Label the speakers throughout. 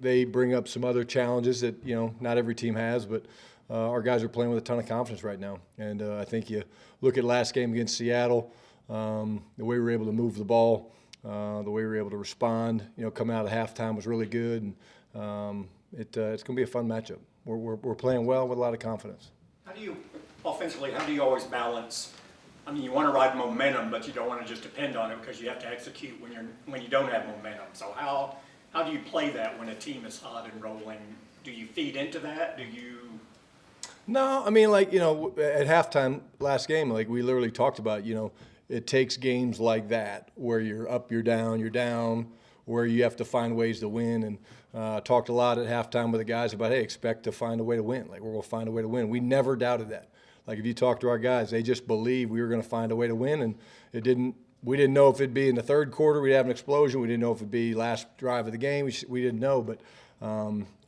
Speaker 1: they bring up some other challenges that, not every team has, but our guys are playing with a ton of confidence right now. And I think you look at last game against Seattle, the way we were able to move the ball, the way we were able to respond, coming out of halftime was really good. And it's going to be a fun matchup. We're playing well with a lot of confidence.
Speaker 2: How do you always balance? I mean, you want to ride momentum, but you don't want to just depend on it because you have to execute when you don't have momentum. So how do you play that when a team is hot and rolling? Do you feed into that? Do you?
Speaker 1: No, I mean, at halftime last game, we literally talked about, it takes games like that where you're up, you're down, where you have to find ways to win. And talked a lot at halftime with the guys about, hey, expect to find a way to win. We're going to find a way to win. We never doubted that. If you talk to our guys, they just believed we were going to find a way to win, and we didn't know if it'd be in the third quarter we'd have an explosion. We didn't know if it'd be last drive of the game. We didn't know, but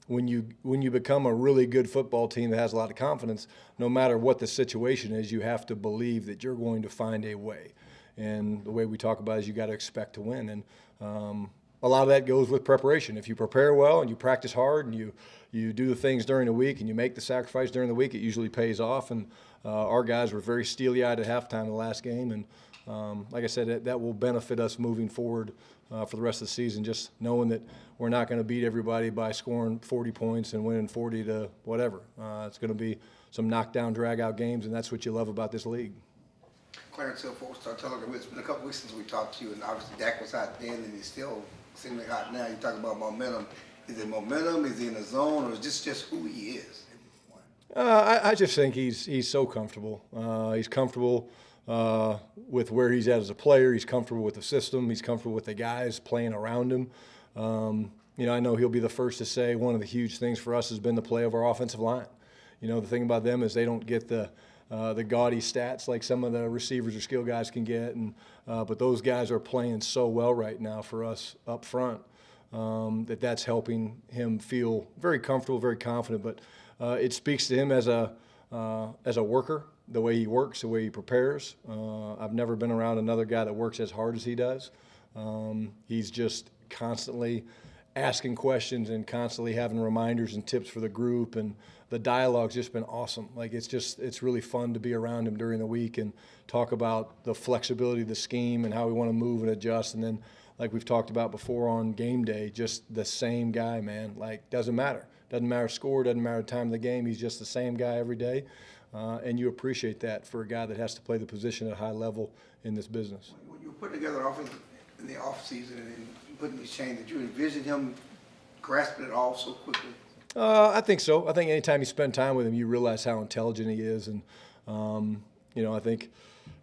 Speaker 1: when you become a really good football team that has a lot of confidence, no matter what the situation is, you have to believe that you're going to find a way. And the way we talk about it is you got to expect to win. And a lot of that goes with preparation. If you prepare well and you practice hard and you do the things during the week and you make the sacrifice during the week, it usually pays off. And our guys were very steely-eyed at halftime the last game. And like I said, that will benefit us moving forward for the rest of the season, just knowing that we're not going to beat everybody by scoring 40 points and winning 40 to whatever. It's going to be some knockdown, drag-out games, and that's what you love about this league.
Speaker 3: Clarence Hill, four-star Telegram. It's been a couple weeks since we talked to you, and obviously Dak was hot then, and he's still seemingly hot now. You talk about momentum. Is it momentum? Is he in the zone, or is this just who he is?
Speaker 1: I just think he's so comfortable. He's comfortable with where he's at as a player. He's comfortable with the system. He's comfortable with the guys playing around him. I know he'll be the first to say one of the huge things for us has been the play of our offensive line. The thing about them is they don't get the gaudy stats like some of the receivers or skill guys can get, but those guys are playing so well right now for us up front that's helping him feel very comfortable, very confident. But it speaks to him as a worker, the way he works, the way he prepares. I've never been around another guy that works as hard as he does. He's just constantly asking questions and constantly having reminders and tips for the group, and the dialogue's just been awesome. It's really fun to be around him during the week and talk about the flexibility of the scheme and how we want to move and adjust. And then, like we've talked about before on game day, just the same guy, man. Doesn't matter. Doesn't matter score, doesn't matter time of the game. He's just the same guy every day. And you appreciate that for a guy that has to play the position at a high level in this business.
Speaker 3: When you were putting together an offense in the offseason and putting these changes, did you envision him grasping it all so quickly?
Speaker 1: I think so. I think anytime you spend time with him, you realize how intelligent he is. And, I think,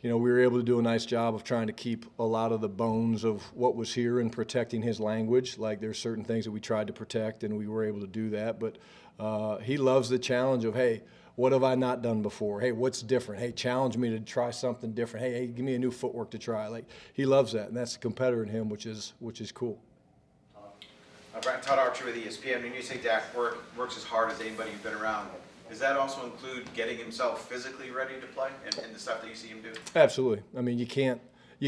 Speaker 1: we were able to do a nice job of trying to keep a lot of the bones of what was here and protecting his language. There's certain things that we tried to protect, and we were able to do that. But he loves the challenge of, hey, what have I not done before? Hey, what's different? Hey, challenge me to try something different. Hey, give me a new footwork to try. He loves that, and that's the competitor in him, which is cool.
Speaker 4: Todd Archer with ESPN. When you say Dak works as hard as anybody you've been around, does that also include getting himself physically ready to play and the stuff that you see him do?
Speaker 1: Absolutely. I mean, you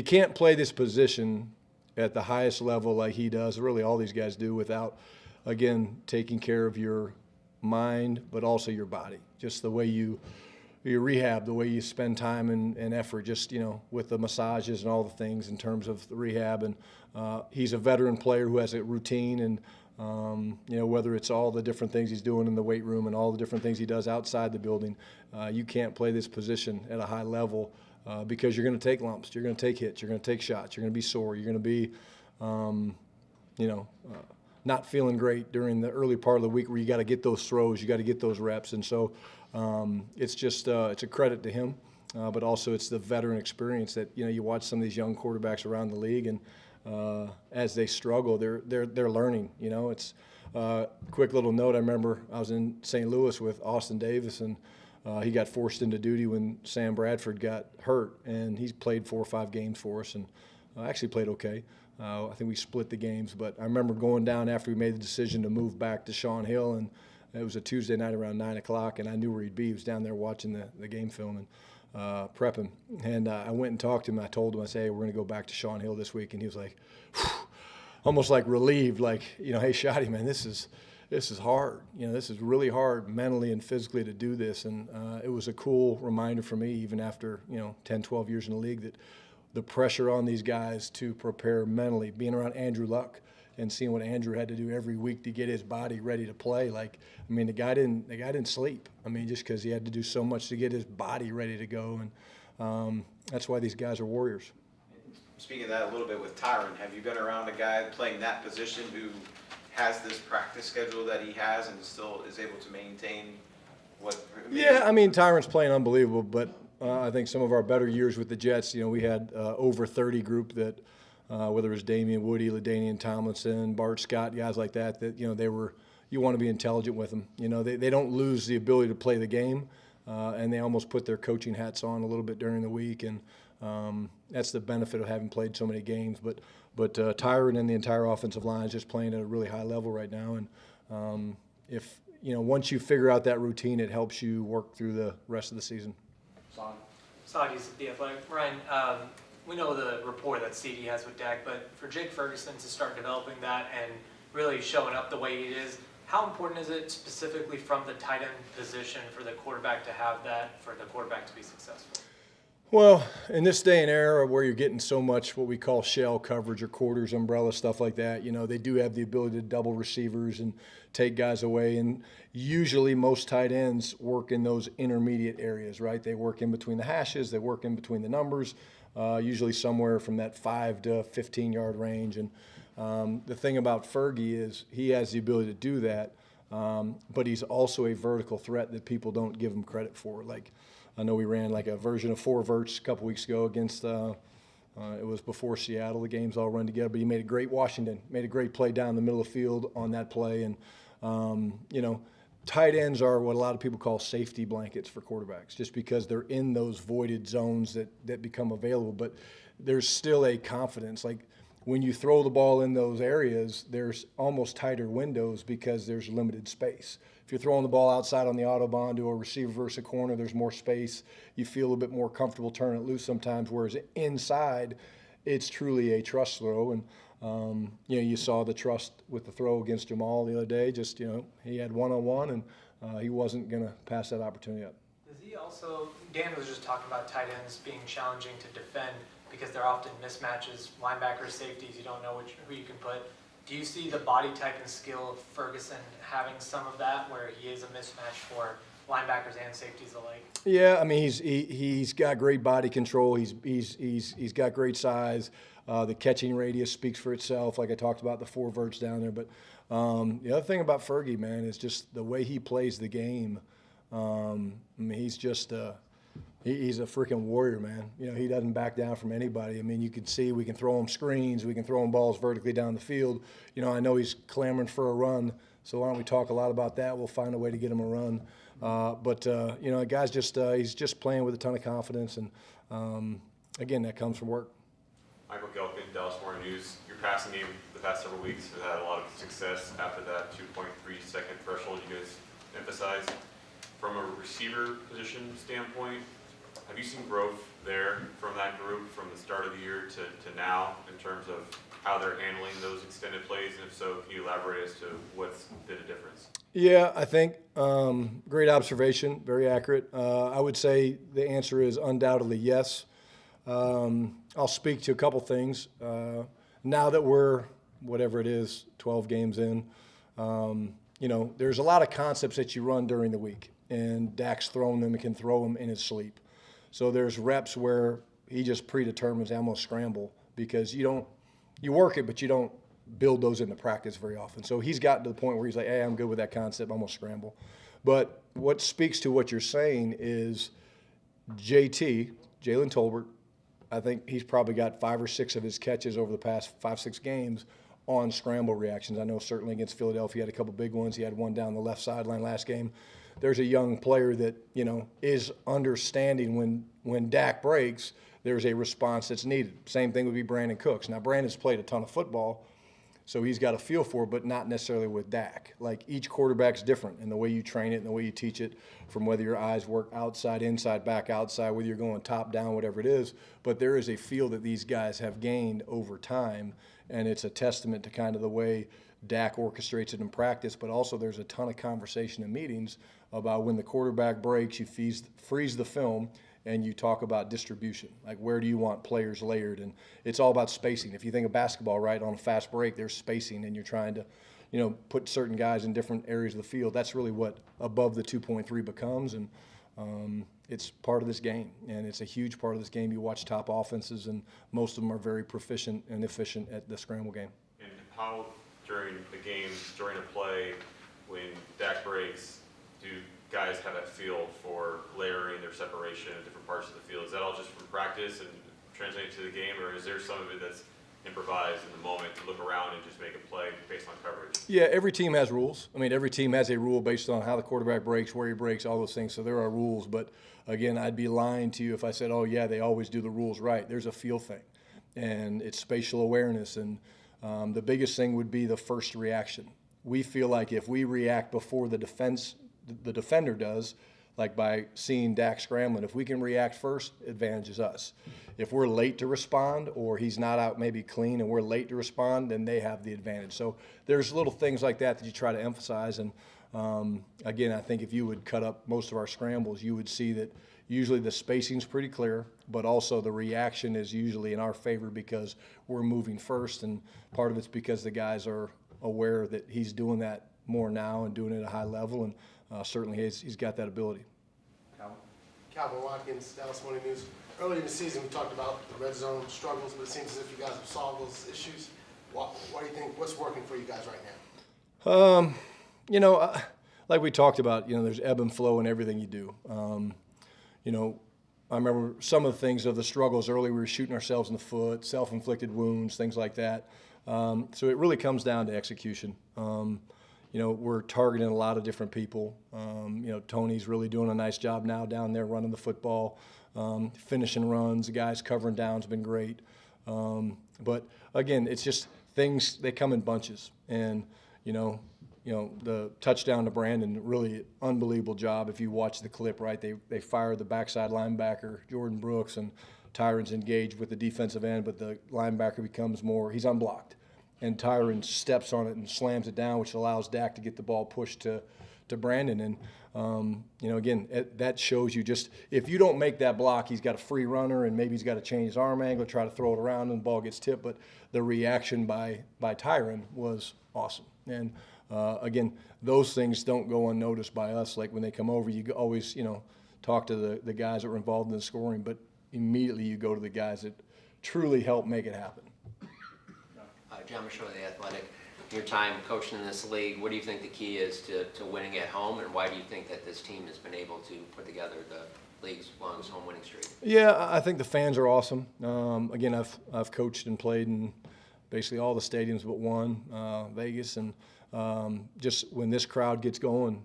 Speaker 1: can't play this position at the highest level like he does, really all these guys do, without, again, taking care of your mind, but also your body. Just the way you rehab, the way you spend time and effort, just, with the massages and all the things in terms of the rehab. And he's a veteran player who has a routine, and, whether it's all the different things he's doing in the weight room and all the different things he does outside the building, you can't play this position at a high level because you're going to take lumps, you're going to take hits, you're going to take shots, you're going to be sore, you're going to be, not feeling great during the early part of the week where you got to get those throws, you got to get those reps. And so it's just it's a credit to him, but also it's the veteran experience that, you watch some of these young quarterbacks around the league, and as they struggle, they're learning. It's quick little note. I remember I was in St. Louis with Austin Davis, and he got forced into duty when Sam Bradford got hurt, and he's played 4 or 5 games for us, and actually played okay. I think we split the games, but I remember going down after we made the decision to move back to Shawn Hill, and it was a Tuesday night around 9 o'clock, and I knew where he'd be. He was down there watching the game film and prepping. And I went and talked to him. I told him, I said, hey, we're going to go back to Shawn Hill this week. And he was like, almost like relieved, like, you know, hey, Shotty, man, this is hard. You know, this is really hard mentally and physically to do this. And it was a cool reminder for me, even after, you know, 10, 12 years in the league, that the pressure on these guys to prepare mentally, being around Andrew Luck and seeing what Andrew had to do every week to get his body ready to play. Like, I mean, the guy didn't sleep. I mean, just because he had to do so much to get his body ready to go. And that's why these guys are warriors.
Speaker 4: Speaking of that a little bit with Tyron, have you been around a guy playing that position who has this practice schedule that he has and still is able to maintain what?
Speaker 1: Yeah, I mean, Tyron's playing unbelievable, but I think some of our better years with the Jets, you know, we had over 30 group that, whether it was Damian Woody, LaDainian Tomlinson, Bart Scott, guys like that, you know, you want to be intelligent with them. You know, they don't lose the ability to play the game, and they almost put their coaching hats on a little bit during the week, and that's the benefit of having played so many games. But Tyron and the entire offensive line is just playing at a really high level right now, and if, you know, once you figure out that routine, it helps you work through the rest of the season.
Speaker 5: Sadi's the Athletic. Ryan, we know the rapport that CD has with Dak, but for Jake Ferguson to start developing that and really showing up the way he is, how important is it specifically from the tight end position for the quarterback to have that, for the quarterback to be successful?
Speaker 1: Well, in this day and era where you're getting so much what we call shell coverage or quarters, umbrella, stuff like that, you know, they do have the ability to double receivers and take guys away. And usually most tight ends work in those intermediate areas, right? They work in between the hashes, they work in between the numbers, usually somewhere from that 5 to 15-yard range. And the thing about Fergie is he has the ability to do that, but he's also a vertical threat that people don't give him credit for. Like, I know we ran like a version of 4 verts a couple weeks ago against, it was before Seattle. The games all run together, but he made a great made a great play down the middle of the field on that play. And, you know, tight ends are what a lot of people call safety blankets for quarterbacks, just because they're in those voided zones that become available. But there's still a confidence. Like, when you throw the ball in those areas, there's almost tighter windows because there's limited space. If you're throwing the ball outside on the autobahn to a receiver versus a corner, there's more space. You feel a bit more comfortable turning it loose sometimes, whereas inside, it's truly a trust throw. And, you know, you saw the trust with the throw against Jamal the other day. Just, you know, he had one-on-one, and he wasn't going to pass that opportunity up.
Speaker 5: Does he also, Dan was just talking about tight ends being challenging to defend because they're often mismatches, linebackers, safeties, you don't know who you can put. Do you see the body type and skill of Ferguson having some of that, where he is a mismatch for linebackers and safeties alike?
Speaker 1: Yeah, I mean, he's got great body control. He's got great size. The catching radius speaks for itself, like I talked about the 4 verts down there. But the other thing about Fergie, man, is just the way he plays the game. I mean, he's just he's a freaking warrior, man. You know, he doesn't back down from anybody. I mean, you can see we can throw him screens, we can throw him balls vertically down the field. You know, I know he's clamoring for a run, so why don't we talk a lot about that? We'll find a way to get him a run. But you know, the guy's just he's just playing with a ton of confidence, and again, that comes from work.
Speaker 6: Michael Gelkin, Dallas Morning News. Your passing game the past several weeks has had a lot of success after that 2.3-second threshold you guys emphasized. From a receiver position standpoint, have you seen growth there from that group from the start of the year to now in terms of how they're handling those extended plays? And if so, can you elaborate as to what's been a difference?
Speaker 1: Yeah, I think great observation, very accurate. I would say the answer is undoubtedly yes. I'll speak to a couple things. Now that we're, whatever it is, 12 games in, you know, there's a lot of concepts that you run during the week, and Dak's throwing them and can throw them in his sleep. So there's reps where he just predetermines I'm going to scramble, because you work it, but you don't build those into practice very often. So he's gotten to the point where he's like, hey, I'm good with that concept, I'm going to scramble. But what speaks to what you're saying is Jalen Tolbert, I think he's probably got 5 or 6 of his catches over the past 5-6 games on scramble reactions. I know certainly against Philadelphia he had a couple big ones. He had one down the left sideline last game. There's a young player that, you know, is understanding when Dak breaks, there's a response that's needed. Same thing would be Brandon Cooks. Now, Brandon's played a ton of football, so he's got a feel for it, but not necessarily with Dak. Like, each quarterback's different in the way you train it and the way you teach it, from whether your eyes work outside, inside, back, outside, whether you're going top, down, whatever it is. But there is a feel that these guys have gained over time, and it's a testament to kind of the way Dak orchestrates it in practice, but also there's a ton of conversation in meetings about when the quarterback breaks, you freeze the film and you talk about distribution. Like, where do you want players layered? And it's all about spacing. If you think of basketball, right, on a fast break, there's spacing, and you're trying to, put certain guys in different areas of the field. That's really what above the 2.3 becomes, and it's part of this game, and it's a huge part of this game. You watch top offenses, and most of them are very proficient and efficient at the scramble game.
Speaker 6: And how, during the game, during a play, when Dak breaks, do guys have that feel for layering their separation in different parts of the field? Is that all just from practice and translating to the game, or is there some of it that's improvised in the moment to look around and just make a play based on coverage?
Speaker 1: Yeah, every team has rules. I mean, every team has a rule based on how the quarterback breaks, where he breaks, all those things. So there are rules. But, again, I'd be lying to you if I said, oh, yeah, they always do the rules right. There's a feel thing, and it's spatial awareness. And the biggest thing would be the first reaction. We feel like if we react before the defender does, like by seeing Dak scrambling, if we can react first, advantage is us. If we're late to respond, or he's not out maybe clean and we're late to respond, then they have the advantage. So there's little things like that you try to emphasize. And again, I think if you would cut up most of our scrambles, you would see that usually the spacing's pretty clear, but also the reaction is usually in our favor because we're moving first, and part of it's because the guys are aware that he's doing that more now and doing it at a high level, and certainly he's got that ability.
Speaker 7: Calvin Watkins, Dallas Morning News. Earlier in the season, we talked about the red zone struggles, but it seems as if you guys have solved those issues. What do you think, what's working for you guys right now?
Speaker 1: Like we talked about, there's ebb and flow in everything you do. I remember some of the things of the struggles early. We were shooting ourselves in the foot, self-inflicted wounds, things like that. So it really comes down to execution. We're targeting a lot of different people. Tony's really doing a nice job now down there running the football, finishing runs. The guys covering downs have been great. But again, it's just things, they come in bunches. And, the touchdown to Brandon, really unbelievable job. If you watch the clip, right, they fired the backside linebacker, Jordan Brooks, and Tyron's engaged with the defensive end, but the linebacker becomes he's unblocked. And Tyron steps on it and slams it down, which allows Dak to get the ball pushed to Brandon. And, again, that shows you just if you don't make that block, he's got a free runner, and maybe he's got to change his arm angle, try to throw it around, and the ball gets tipped. But the reaction by Tyron was awesome. And, again, those things don't go unnoticed by us. Like when they come over, you always, talk to the guys that were involved in the scoring, but immediately you go to the guys that truly help make it happen.
Speaker 8: John Michaud, The Athletic. Your time coaching in this league, what do you think the key is to winning at home, and why do you think that this team has been able to put together the league's longest home winning streak?
Speaker 1: Yeah, I think the fans are awesome. Again, I've coached and played in basically all the stadiums but one, Vegas, and just when this crowd gets going,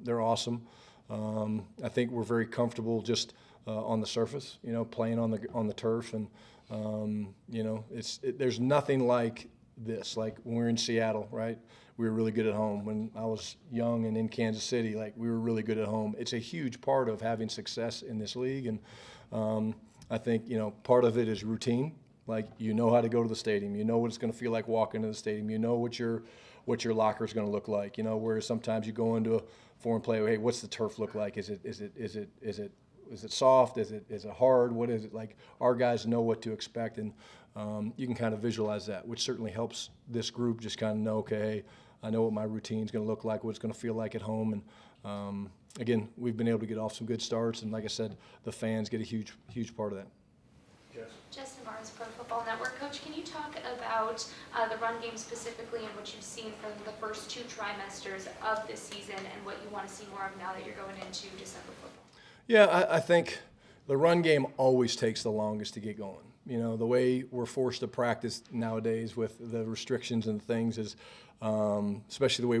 Speaker 1: they're awesome. I think we're very comfortable just on the surface, playing on the turf, and there's nothing like this. Like when we were in Seattle, right? We were really good at home. When I was young and in Kansas City, like we were really good at home. It's a huge part of having success in this league, and I think part of it is routine. Like how to go to the stadium, what it's going to feel like walking into the stadium, what your locker is going to look like. Whereas sometimes you go into a foreign play, hey, what's the turf look like? Is it soft? Is it hard? What is it like? Our guys know what to expect, and you can kind of visualize that, which certainly helps this group just kind of know, okay, hey, I know what my routine is going to look like, what it's going to feel like at home, and again, we've been able to get off some good starts, and like I said, the fans get a huge part of that.
Speaker 9: Justin Barnes, Pro Football Network. Coach, can you talk about the run game specifically and what you've seen from the first 2 trimesters of this season and what you want to see more of now that you're going into December football?
Speaker 1: Yeah, I think the run game always takes the longest to get going. The way we're forced to practice nowadays with the restrictions and things is, especially the way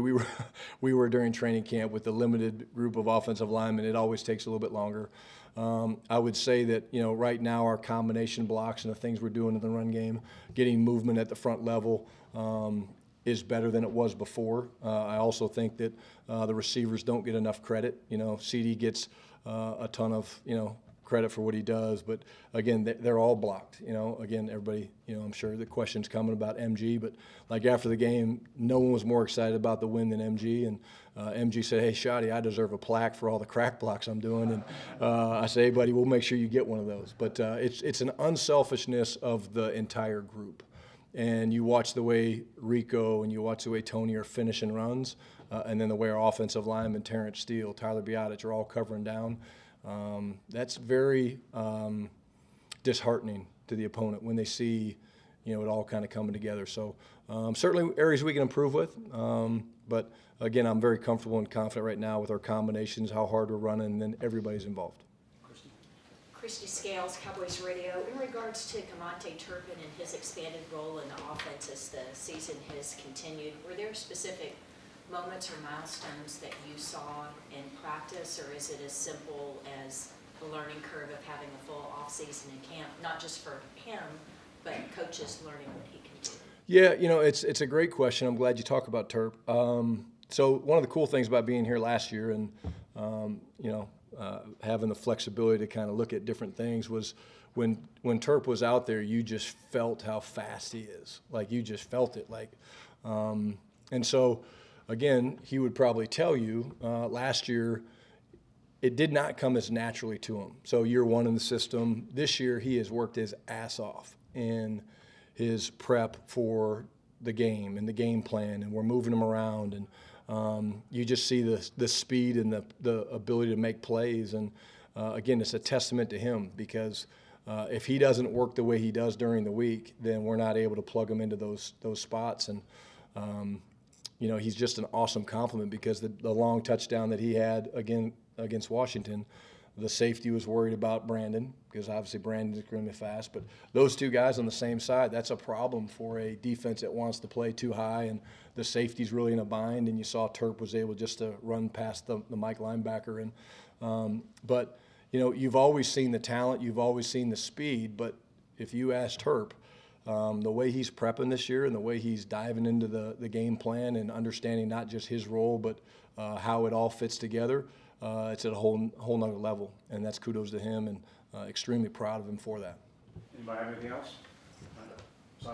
Speaker 1: we were during training camp with the limited group of offensive linemen, it always takes a little bit longer. I would say that, right now our combination blocks and the things we're doing in the run game, getting movement at the front level, is better than it was before. I also think that the receivers don't get enough credit. CD gets a ton of, credit for what he does, but again, they're all blocked. Again, everybody, I'm sure the question's coming about MG, but like after the game, no one was more excited about the win than MG, and MG said, "Hey, Shotty, I deserve a plaque for all the crack blocks I'm doing," and I said, "Hey, buddy, we'll make sure you get one of those." But it's an unselfishness of the entire group, and you watch the way Rico and you watch the way Tony are finishing runs, and then the way our offensive linemen, Terrence Steele, Tyler Biotic, are all covering down. That's very disheartening to the opponent when they see, it all kind of coming together. So certainly areas we can improve with, but again, I'm very comfortable and confident right now with our combinations, how hard we're running, and then everybody's involved.
Speaker 10: Christy Scales, Cowboys Radio. In regards to Turpin and his expanded role in the offense as the season has continued, were there specific moments or milestones that you saw in practice, or is it as simple as the learning curve of having a full off-season in camp, not just for him, but coaches learning what he can do?
Speaker 1: Yeah, it's a great question. I'm glad you talk about Turp. So one of the cool things about being here last year and, having the flexibility to kind of look at different things was when Turp was out there, you just felt how fast he is. Like, you just felt it. And so, again, he would probably tell you last year it did not come as naturally to him. So year one in the system. This year he has worked his ass off in his prep for the game and the game plan, and we're moving him around, and you just see the speed and the ability to make plays. And again, it's a testament to him, because if he doesn't work the way he does during the week, then we're not able to plug him into those spots. And he's just an awesome compliment, because the long touchdown that he had against Washington, the safety was worried about Brandon, because obviously Brandon's extremely fast. But those two guys on the same side, that's a problem for a defense that wants to play too high, and the safety's really in a bind. And you saw Turp was able just to run past the Mike linebacker. And but you've always seen the talent, you've always seen the speed. But if you ask Turp, the way he's prepping this year and the way he's diving into the game plan and understanding not just his role, but how it all fits together, it's at a whole nother level, and that's kudos to him, and extremely proud of him for that.
Speaker 2: Anybody have anything else?
Speaker 11: With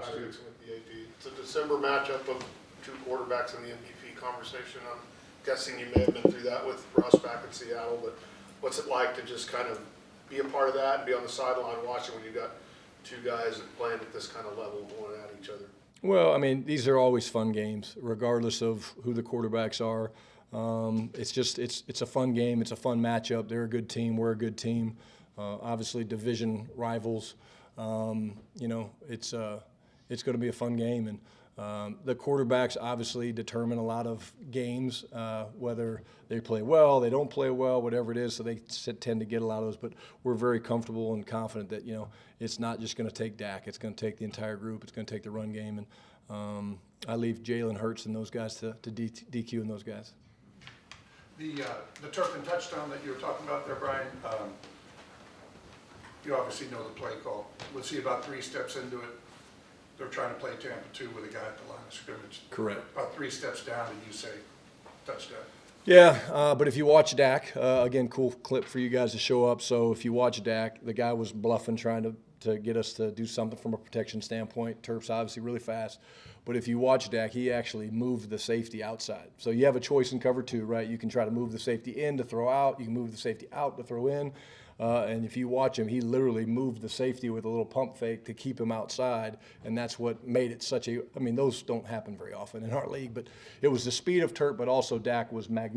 Speaker 11: the AP. It's a December matchup of two quarterbacks in the MVP conversation. I'm guessing you may have been through that with Russ back in Seattle, but what's it like to just kind of be a part of that and be on the sideline watching when you've got two guys that playing at this kind of level going at each other?
Speaker 1: Well, I mean, these are always fun games, regardless of who the quarterbacks are. It's a fun game. It's a fun matchup. They're a good team. We're a good team. Obviously, division rivals. It's going to be a fun game, and the quarterbacks obviously determine a lot of games, whether they play well, they don't play well, whatever it is. So they tend to get a lot of those. But we're very comfortable and confident that it's not just going to take Dak. It's going to take the entire group. It's going to take the run game, and I leave Jalen Hurts and those guys to DQ and those guys.
Speaker 12: The Turpin touchdown that you were talking about there, Brian, you obviously know the play call. We'll see about 3 steps into it. They're trying to play Tampa 2 with a guy at the line of scrimmage.
Speaker 1: Correct.
Speaker 12: About 3 steps down, and you say touchdown.
Speaker 1: Yeah, but if you watch Dak, again, cool clip for you guys to show up. So if you watch Dak, the guy was bluffing, trying to get us to do something from a protection standpoint. Turp's obviously really fast. But if you watch Dak, he actually moved the safety outside. So you have a choice in cover 2, right? You can try to move the safety in to throw out. You can move the safety out to throw in. And if you watch him, he literally moved the safety with a little pump fake to keep him outside. And that's what made it those don't happen very often in our league. But it was the speed of Turp, but also Dak was magnificent.